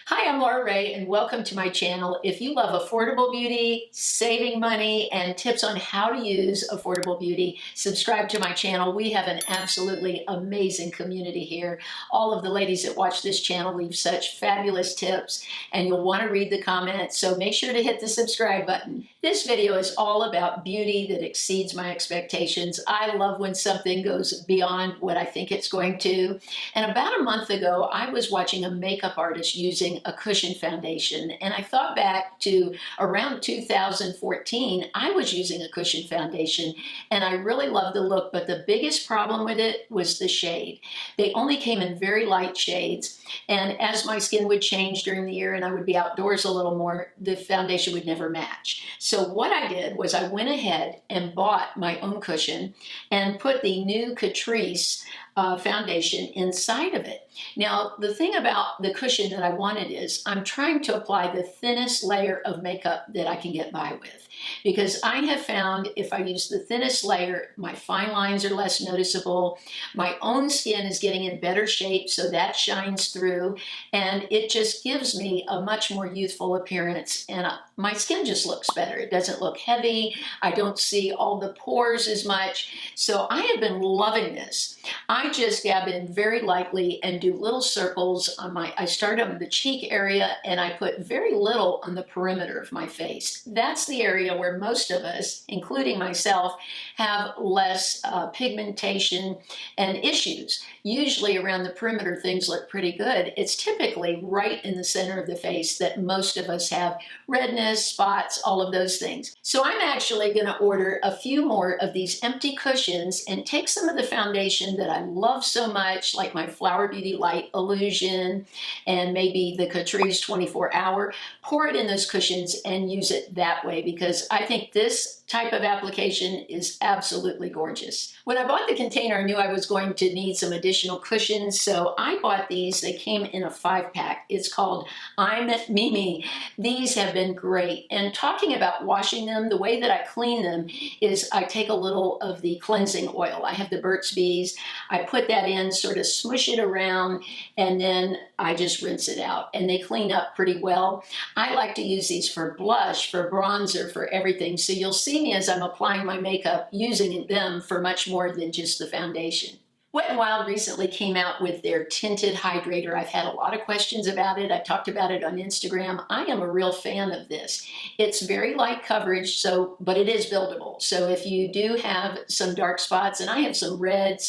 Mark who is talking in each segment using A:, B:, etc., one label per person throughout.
A: Hi, I'm Laura Ray, and welcome to my channel. If you love affordable beauty, saving money, and tips on how to use affordable beauty, subscribe to my channel. We have an absolutely amazing community here. All of the ladies that watch this channel leave such fabulous tips, and you'll want to read the comments, so make sure to hit the subscribe button. This video is all about beauty that exceeds my expectations. I love when something goes beyond what I think it's going to. And about a month ago, I was watching a makeup artist using a cushion foundation, and I thought back to around 2014. I was using a cushion foundation and I really loved the look, but the biggest problem with it was the shade. They only came in very light shades, and as my skin would change during the year and I would be outdoors a little more, the foundation would never match. So what I did was I went ahead and bought my own cushion and put the new Catrice foundation inside of it. Now, the thing about the cushion that I wanted is I'm trying to apply the thinnest layer of makeup that I can get by with, because I have found if I use the thinnest layer, my fine lines are less noticeable. My own skin is getting in better shape, so that shines through, and it just gives me a much more youthful appearance, and my skin just looks better. It doesn't look heavy. I don't see all the pores as much. So I have been loving this. I just dab in very lightly and do little circles on I start on the cheek area, and I put very little on the perimeter of my face. That's the area where most of us, including myself, have less pigmentation and issues. Usually around the perimeter, things look pretty good. It's typically right in the center of the face that most of us have redness, spots, all of those things. So I'm actually going to order a few more of these empty cushions and take some of the foundation that I love so much, like my Flower Beauty Light Illusion and maybe the Catrice 24 Hour, pour it in those cushions and use it that way, because I think this type of application is absolutely gorgeous. When I bought the container, I knew I was going to need some additional cushions, so I bought these. They came in a 5-pack. It's called I'm Mimi. These have been great. And talking about washing them, the way that I clean them is I take a little of the cleansing oil. I have the Burt's Bees. I put that in, sort of smush it around, and then I just rinse it out, and they clean up pretty well. I like to use these for blush, for bronzer, for everything. So you'll see me as I'm applying my makeup using them for much more than just the foundation. Wet n Wild recently came out with their Tinted Hydrator. I've had a lot of questions about it. I talked about it on Instagram. I am a real fan of this. It's very light coverage, but it is buildable. So if you do have some dark spots, and I have some red,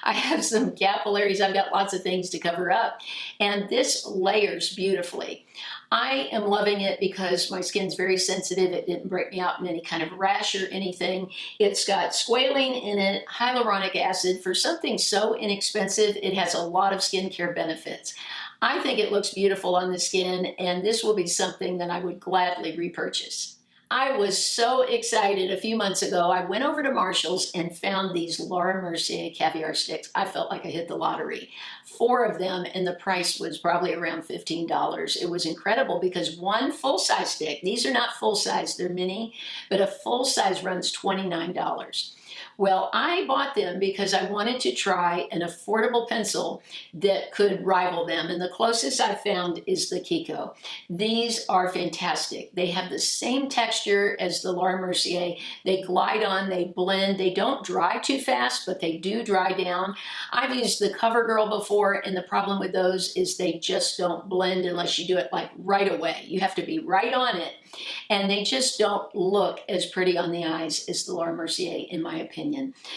A: I have some capillaries, I've got lots of things to cover up, and this layers beautifully. I am loving it because my skin's very sensitive. It didn't break me out in any kind of rash or anything. It's got squalene in it, hyaluronic acid. For something so inexpensive, it has a lot of skincare benefits. I think it looks beautiful on the skin, and this will be something that I would gladly repurchase. I was so excited a few months ago. I went over to Marshall's and found these Laura Mercier Caviar sticks. I felt like I hit the lottery. 4 of them, and the price was probably around $15. It was incredible because one full-size stick, these are not full-size, they're mini, but a full-size runs $29. Well, I bought them because I wanted to try an affordable pencil that could rival them, and the closest I found is the Kiko. These are fantastic. They have the same texture as the Laura Mercier. They glide on, they blend, they don't dry too fast, but they do dry down. I've used the CoverGirl before, and the problem with those is they just don't blend unless you do it like right away. You have to be right on it, and they just don't look as pretty on the eyes as the Laura Mercier, in my opinion.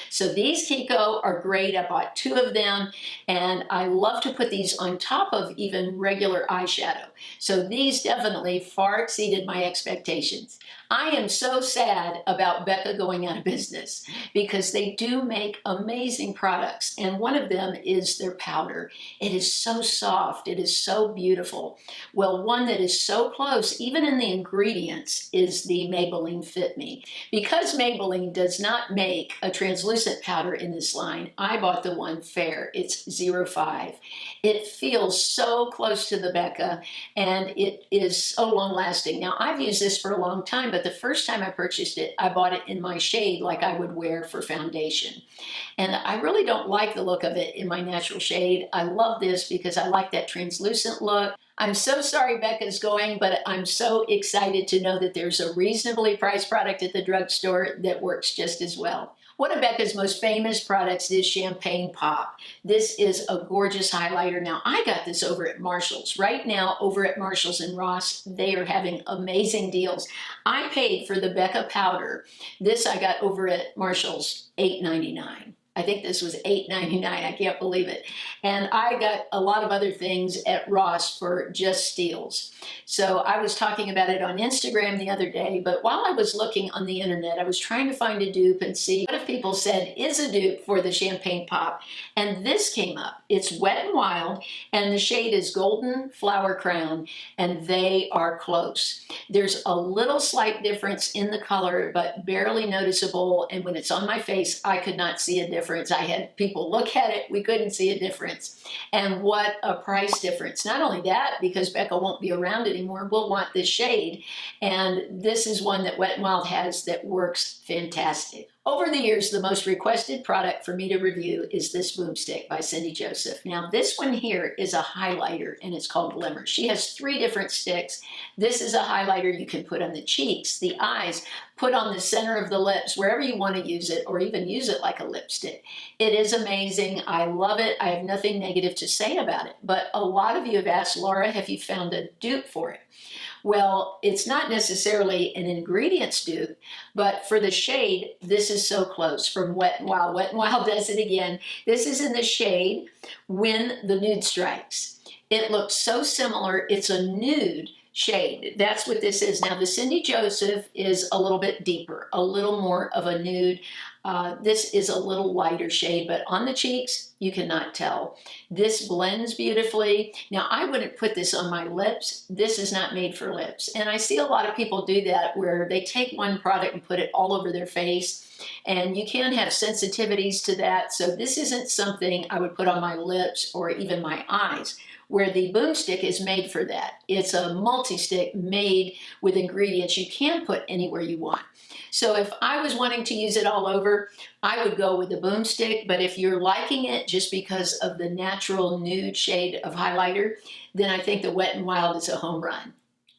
A: So these Kiko are great. I bought 2 of them, and I love to put these on top of even regular eyeshadow. So these definitely far exceeded my expectations. I am so sad about Becca going out of business because they do make amazing products, and one of them is their powder. It is so soft. It is so beautiful. Well, one that is so close, even in the ingredients, is the Maybelline Fit Me. Because Maybelline does not make a translucent powder in this line, I bought the one fair. It's 05. It feels so close to the Becca, and it is so long lasting. Now, I've used this for a long time, but the first time I purchased it, I bought it in my shade like I would wear for foundation. And I really don't like the look of it in my natural shade. I love this because I like that translucent look. I'm so sorry Becca's going, but I'm so excited to know that there's a reasonably priced product at the drugstore that works just as well. One of Becca's most famous products is Champagne Pop. This is a gorgeous highlighter. Now, I got this over at Marshall's. Right now, over at Marshall's and Ross, they are having amazing deals. I paid for the Becca Powder. This I got over at Marshall's, $8.99. I think this was $8.99. I can't believe it. And I got a lot of other things at Ross for just steals. So I was talking about it on Instagram the other day, but while I was looking on the internet, I was trying to find a dupe and see what if people said is a dupe for the Champagne Pop. And this came up. It's Wet n Wild, and the shade is Golden Flower Crown, and they are close. There's a little slight difference in the color, but barely noticeable, and when it's on my face, I could not see a difference. I had people look at it, we couldn't see a difference. And what a price difference. Not only that, because Becca won't be around anymore, we'll want this shade. And this is one that Wet n Wild has that works fantastic. Over the years, the most requested product for me to review is this Bloomstick by Cindy Joseph. Now, this one here is a highlighter, and it's called Glimmer. She has 3 different sticks. This is a highlighter you can put on the cheeks, the eyes, put on the center of the lips, wherever you want to use it, or even use it like a lipstick. It is amazing. I love it. I have nothing negative to say about it. But a lot of you have asked, Laura, have you found a dupe for it? Well, it's not necessarily an ingredients dupe, but for the shade, this is so close from Wet n Wild. Wet n Wild does it again. This is in the shade When the Nude Strikes. It looks so similar. It's a nude shade. That's what this is. Now, the Cindy Joseph is a little bit deeper, a little more of a nude. This is a little lighter shade, but on the cheeks, you cannot tell. This blends beautifully. Now, I wouldn't put this on my lips. This is not made for lips. And I see a lot of people do that where they take one product and put it all over their face. And you can have sensitivities to that. So this isn't something I would put on my lips or even my eyes, where the Boomstick is made for that. It's a multi-stick made with ingredients you can put anywhere you want. So if I was wanting to use it all over, I would go with the Boomstick, but if you're liking it just because of the natural nude shade of highlighter, then I think the Wet n Wild is a home run.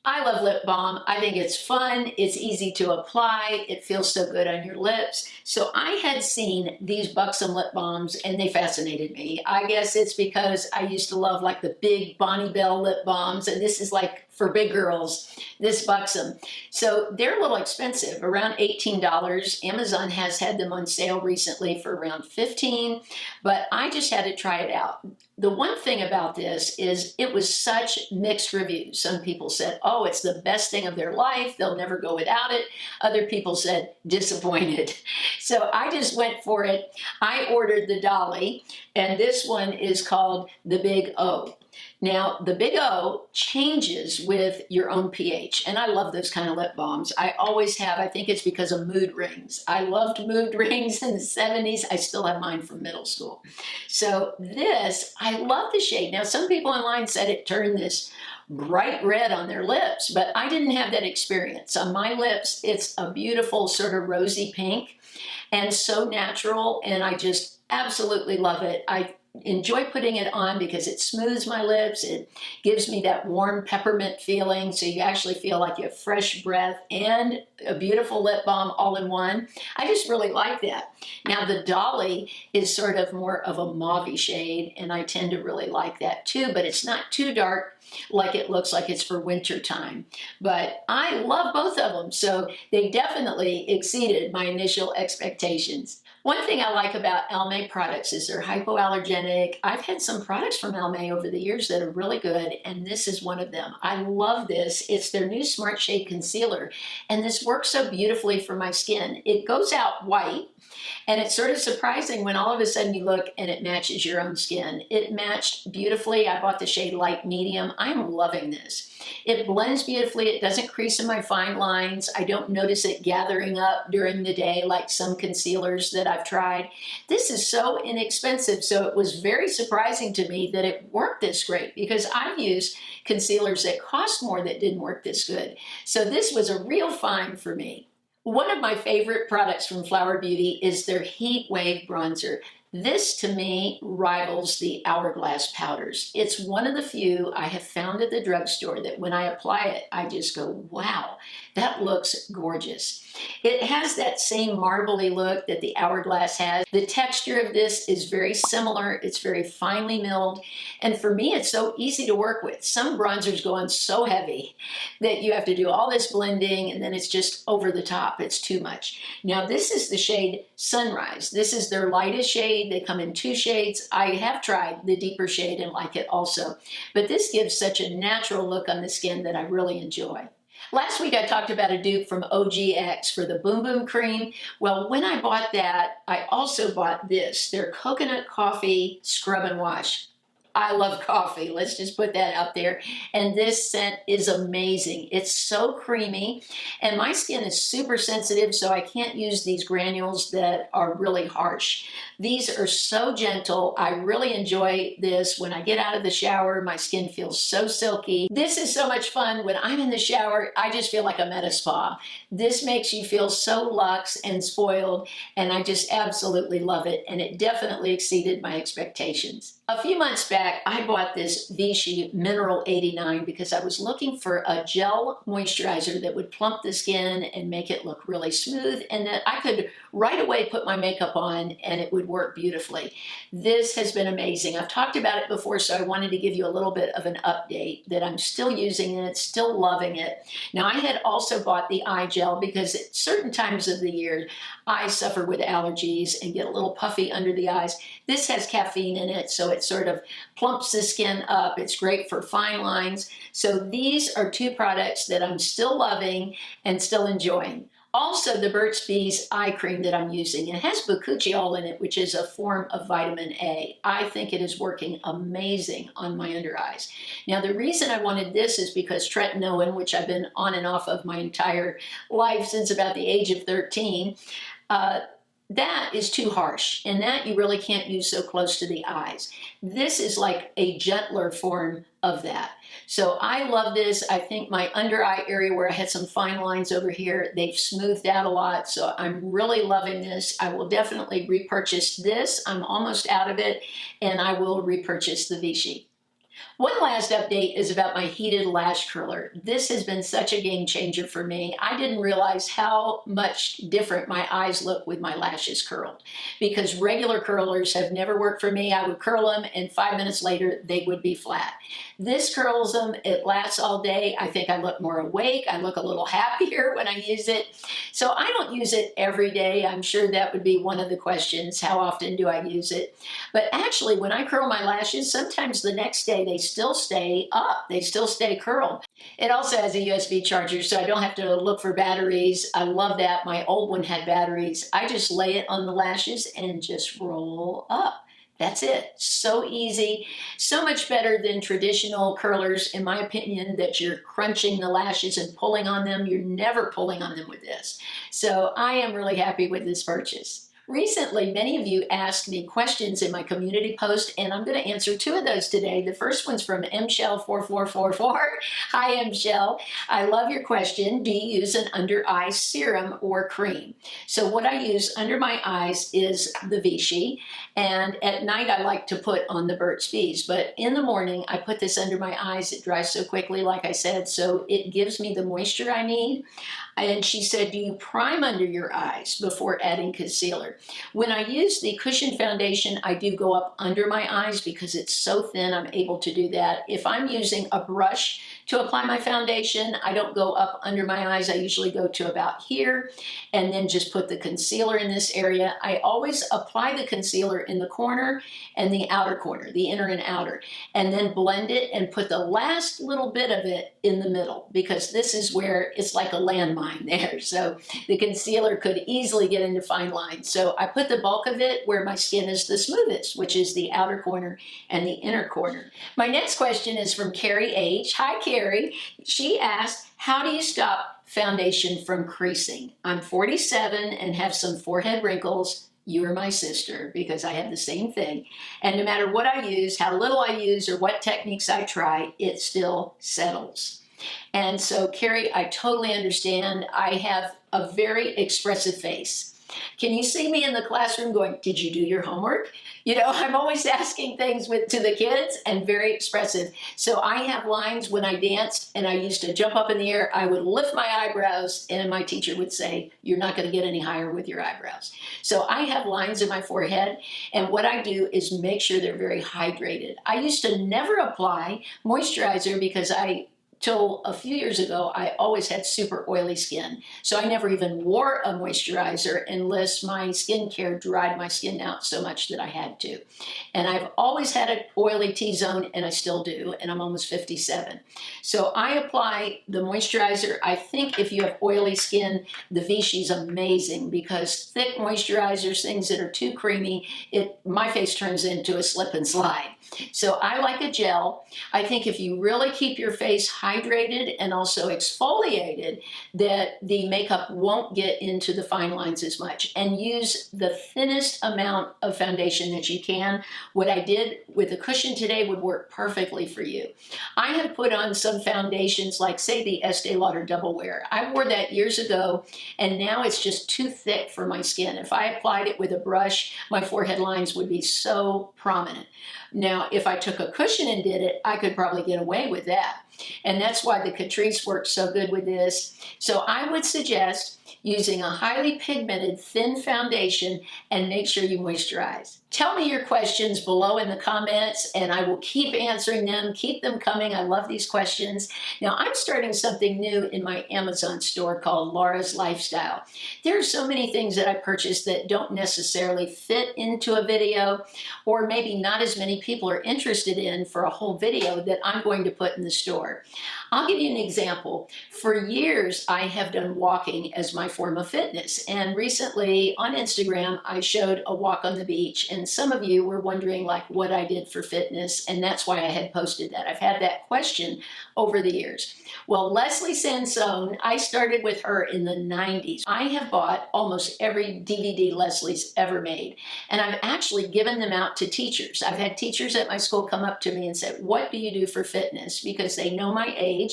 A: I love lip balm. I think it's fun, it's easy to apply, it feels so good on your lips. So I had seen these Buxom lip balms and they fascinated me. I guess it's because I used to love like the big Bonnie Bell lip balms, and this is like for big girls, this Buxom. So they're a little expensive, around $18. Amazon has had them on sale recently for around $15, but I just had to try it out. The one thing about this is it was such mixed reviews. Some people said, oh, it's the best thing of their life, they'll never go without it. Other people said, disappointed. So I just went for it. I ordered the Dolly, and this one is called the Big O. Now, the Big O changes with your own pH, and I love those kind of lip balms. I always have. I think it's because of mood rings. I loved mood rings in the 70s. I still have mine from middle school. So this, I love the shade. Now, some people online said it turned this bright red on their lips, but I didn't have that experience. On my lips, it's a beautiful sort of rosy pink and so natural, and I just absolutely love it. I enjoy putting it on because it smooths my lips. It gives me that warm peppermint feeling, so you actually feel like you have fresh breath and a beautiful lip balm all in one. I just really like that. Now, the Dolly is sort of more of a mauve shade, and I tend to really like that too, but it's not too dark like it looks like it's for winter time. But I love both of them, so they definitely exceeded my initial expectations. One thing I like about Almay products is they're hypoallergenic. I've had some products from Almay over the years that are really good, and this is one of them. I love this. It's their new Smart Shade Concealer, and this works so beautifully for my skin. It goes out white, and it's sort of surprising when all of a sudden you look and it matches your own skin. It matched beautifully. I bought the shade Light Medium. I'm loving this. It blends beautifully. It doesn't crease in my fine lines. I don't notice it gathering up during the day like some concealers that I've tried. This is so inexpensive, so it was very surprising to me that it worked this great, because I've used concealers that cost more that didn't work this good. So this was a real find for me. One of my favorite products from Flower Beauty is their Heat Wave Bronzer. This to me rivals the Hourglass powders. It's one of the few I have found at the drugstore that when I apply it, I just go, wow, that looks gorgeous. It has that same marbly look that the Hourglass has. The texture of this is very similar. It's very finely milled. And for me, it's so easy to work with. Some bronzers go on so heavy that you have to do all this blending and then it's just over the top. It's too much. Now this is the shade Sunrise. This is their lightest shade. They come in 2 shades. I have tried the deeper shade and like it also. But this gives such a natural look on the skin that I really enjoy. Last week I talked about a dupe from OGX for the Boom Boom Cream. Well, when I bought that, I also bought this, their Coconut Coffee Scrub and Wash. I love coffee, let's just put that out there. And this scent is amazing. It's so creamy, and my skin is super sensitive, so I can't use these granules that are really harsh. These are so gentle. I really enjoy this. When I get out of the shower, my skin feels so silky. This is so much fun. When I'm in the shower, I just feel like I'm at a spa. This makes you feel so luxe and spoiled, and I just absolutely love it, and it definitely exceeded my expectations. A few months back, I bought this Vichy Mineral 89 because I was looking for a gel moisturizer that would plump the skin and make it look really smooth, and that I could right away put my makeup on and it would work beautifully. This has been amazing. I've talked about it before, so I wanted to give you a little bit of an update that I'm still using it, still loving it. Now, I had also bought the eye gel because at certain times of the year, I suffer with allergies and get a little puffy under the eyes. This has caffeine in it, so it sort of plumps the skin up. It's great for fine lines. So these are 2 products that I'm still loving and still enjoying. Also, the Burt's Bees eye cream that I'm using, it has bakuchiol in it, which is a form of vitamin A. I think it is working amazing on my under eyes. Now, the reason I wanted this is because tretinoin, which I've been on and off of my entire life since about the age of 13, that is too harsh, and that you really can't use so close to the eyes. This is like a gentler form of that. So I love this. I think my under eye area where I had some fine lines over here, they've smoothed out a lot. So I'm really loving this. I will definitely repurchase this. I'm almost out of it, and I will repurchase the Vichy. One last update is about my heated lash curler. This has been such a game changer for me. I didn't realize how much different my eyes look with my lashes curled, because regular curlers have never worked for me. I would curl them and 5 minutes later they would be flat. This curls them, it lasts all day. I think I look more awake. I look a little happier when I use it. So I don't use it every day. I'm sure that would be one of the questions. How often do I use it? But actually, when I curl my lashes, sometimes the next day they still stay up. They still stay curled. It also has a USB charger, so I don't have to look for batteries. I love that. My old one had batteries. I just lay it on the lashes and just roll up. That's it. So easy. So much better than traditional curlers, in my opinion, that you're crunching the lashes and pulling on them. You're never pulling on them with this. So I am really happy with this purchase. Recently, many of you asked me questions in my community post, and I'm going to answer 2 of those today. The first one's from mshell4444. Hi, Mshell. I love your question. Do you use an under eye serum or cream? So what I use under my eyes is the Vichy, and at night I like to put on the Burt's Bees. But in the morning, I put this under my eyes. It dries so quickly, like I said, so it gives me the moisture I need. And she said, do you prime under your eyes before adding concealer? When I use the cushion foundation, I do go up under my eyes because it's so thin, I'm able to do that. If I'm using a brush to apply my foundation, I don't go up under my eyes. I usually go to about here and then just put the concealer in this area. I always apply the concealer in the corner and the outer corner, the inner and outer, and then blend it and put the last little bit of it in the middle, because this is where it's like a landmine there. So the concealer could easily get into fine lines. So I put the bulk of it where my skin is the smoothest, which is the outer corner and the inner corner. My next question is from Carrie H. Hi, Carrie. She asked, how do you stop foundation from creasing? I'm 47 and have some forehead wrinkles. You are my sister, because I have the same thing. And no matter what I use, how little I use, or what techniques I try, it still settles. And so, Carrie, I totally understand. I have a very expressive face. Can you see me in the classroom going, did you do your homework? You know, I'm always asking things to the kids and very expressive. So I have lines when I danced and I used to jump up in the air. I would lift my eyebrows and my teacher would say, you're not going to get any higher with your eyebrows. So I have lines in my forehead, and what I do is make sure they're very hydrated. I used to never apply moisturizer because till a few years ago, I always had super oily skin. So I never even wore a moisturizer unless my skincare dried my skin out so much that I had to. And I've always had an oily T-zone, and I still do, and I'm almost 57. So I apply the moisturizer. I think if you have oily skin, the Vichy's amazing, because thick moisturizers, things that are too creamy, my face turns into a slip and slide. So I like a gel. I think if you really keep your face hydrated and also exfoliated, that the makeup won't get into the fine lines as much. And use the thinnest amount of foundation that you can. What I did with the cushion today would work perfectly for you. I have put on some foundations like, say, the Estee Lauder Double Wear. I wore that years ago, and now it's just too thick for my skin. If I applied it with a brush, my forehead lines would be so prominent. Now, if I took a cushion and did it, I could probably get away with that. And that's why the Catrice works so good with this. So I would suggest using a highly pigmented thin foundation and make sure you moisturize. Tell me your questions below in the comments and I will keep answering them. Keep them coming. I love these questions. Now, I'm starting something new in my Amazon store called Laura's Lifestyle. There are so many things that I purchased that don't necessarily fit into a video, or maybe not as many people are interested in for a whole video, that I'm going to put in the store. I'll give you an example. For years, I have done walking as my form of fitness. And recently on Instagram, I showed a walk on the beach. And some of you were wondering like what I did for fitness. And that's why I had posted that. I've had that question over the years. Well, Leslie Sansone, I started with her in the 90s. I have bought almost every DVD Leslie's ever made. And I've actually given them out to teachers. I've had teachers at my school come up to me and say, what do you do for fitness? Because they know my age.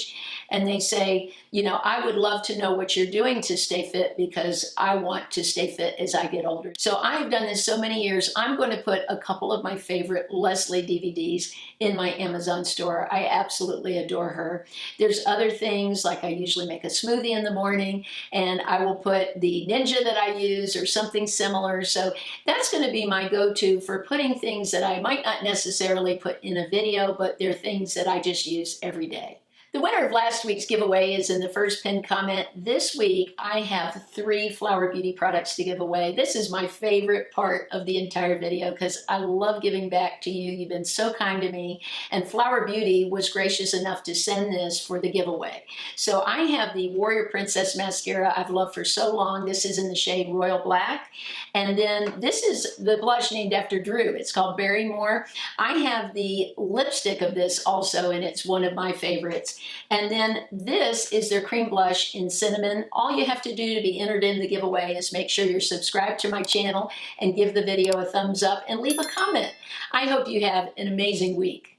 A: And they say, you know, I would love to know what you're doing to stay fit because I want to stay fit as I get older. So I've done this so many years. I'm going to put a couple of my favorite Leslie DVDs in my Amazon store. I absolutely adore her. There's other things, like I usually make a smoothie in the morning and I will put the Ninja that I use or something similar. So that's going to be my go-to for putting things that I might not necessarily put in a video, but they're things that I just use every day. The winner of last week's giveaway is in the first pinned comment. This week, I have 3 Flower Beauty products to give away. This is my favorite part of the entire video because I love giving back to you. You've been so kind to me. And Flower Beauty was gracious enough to send this for the giveaway. So I have the Warrior Princess Mascara I've loved for so long. This is in the shade Royal Black. And then this is the blush named after Drew. It's called Barrymore. I have the lipstick of this also, and it's one of my favorites. And then this is their cream blush in cinnamon. All you have to do to be entered in the giveaway is make sure you're subscribed to my channel and give the video a thumbs up and leave a comment. I hope you have an amazing week.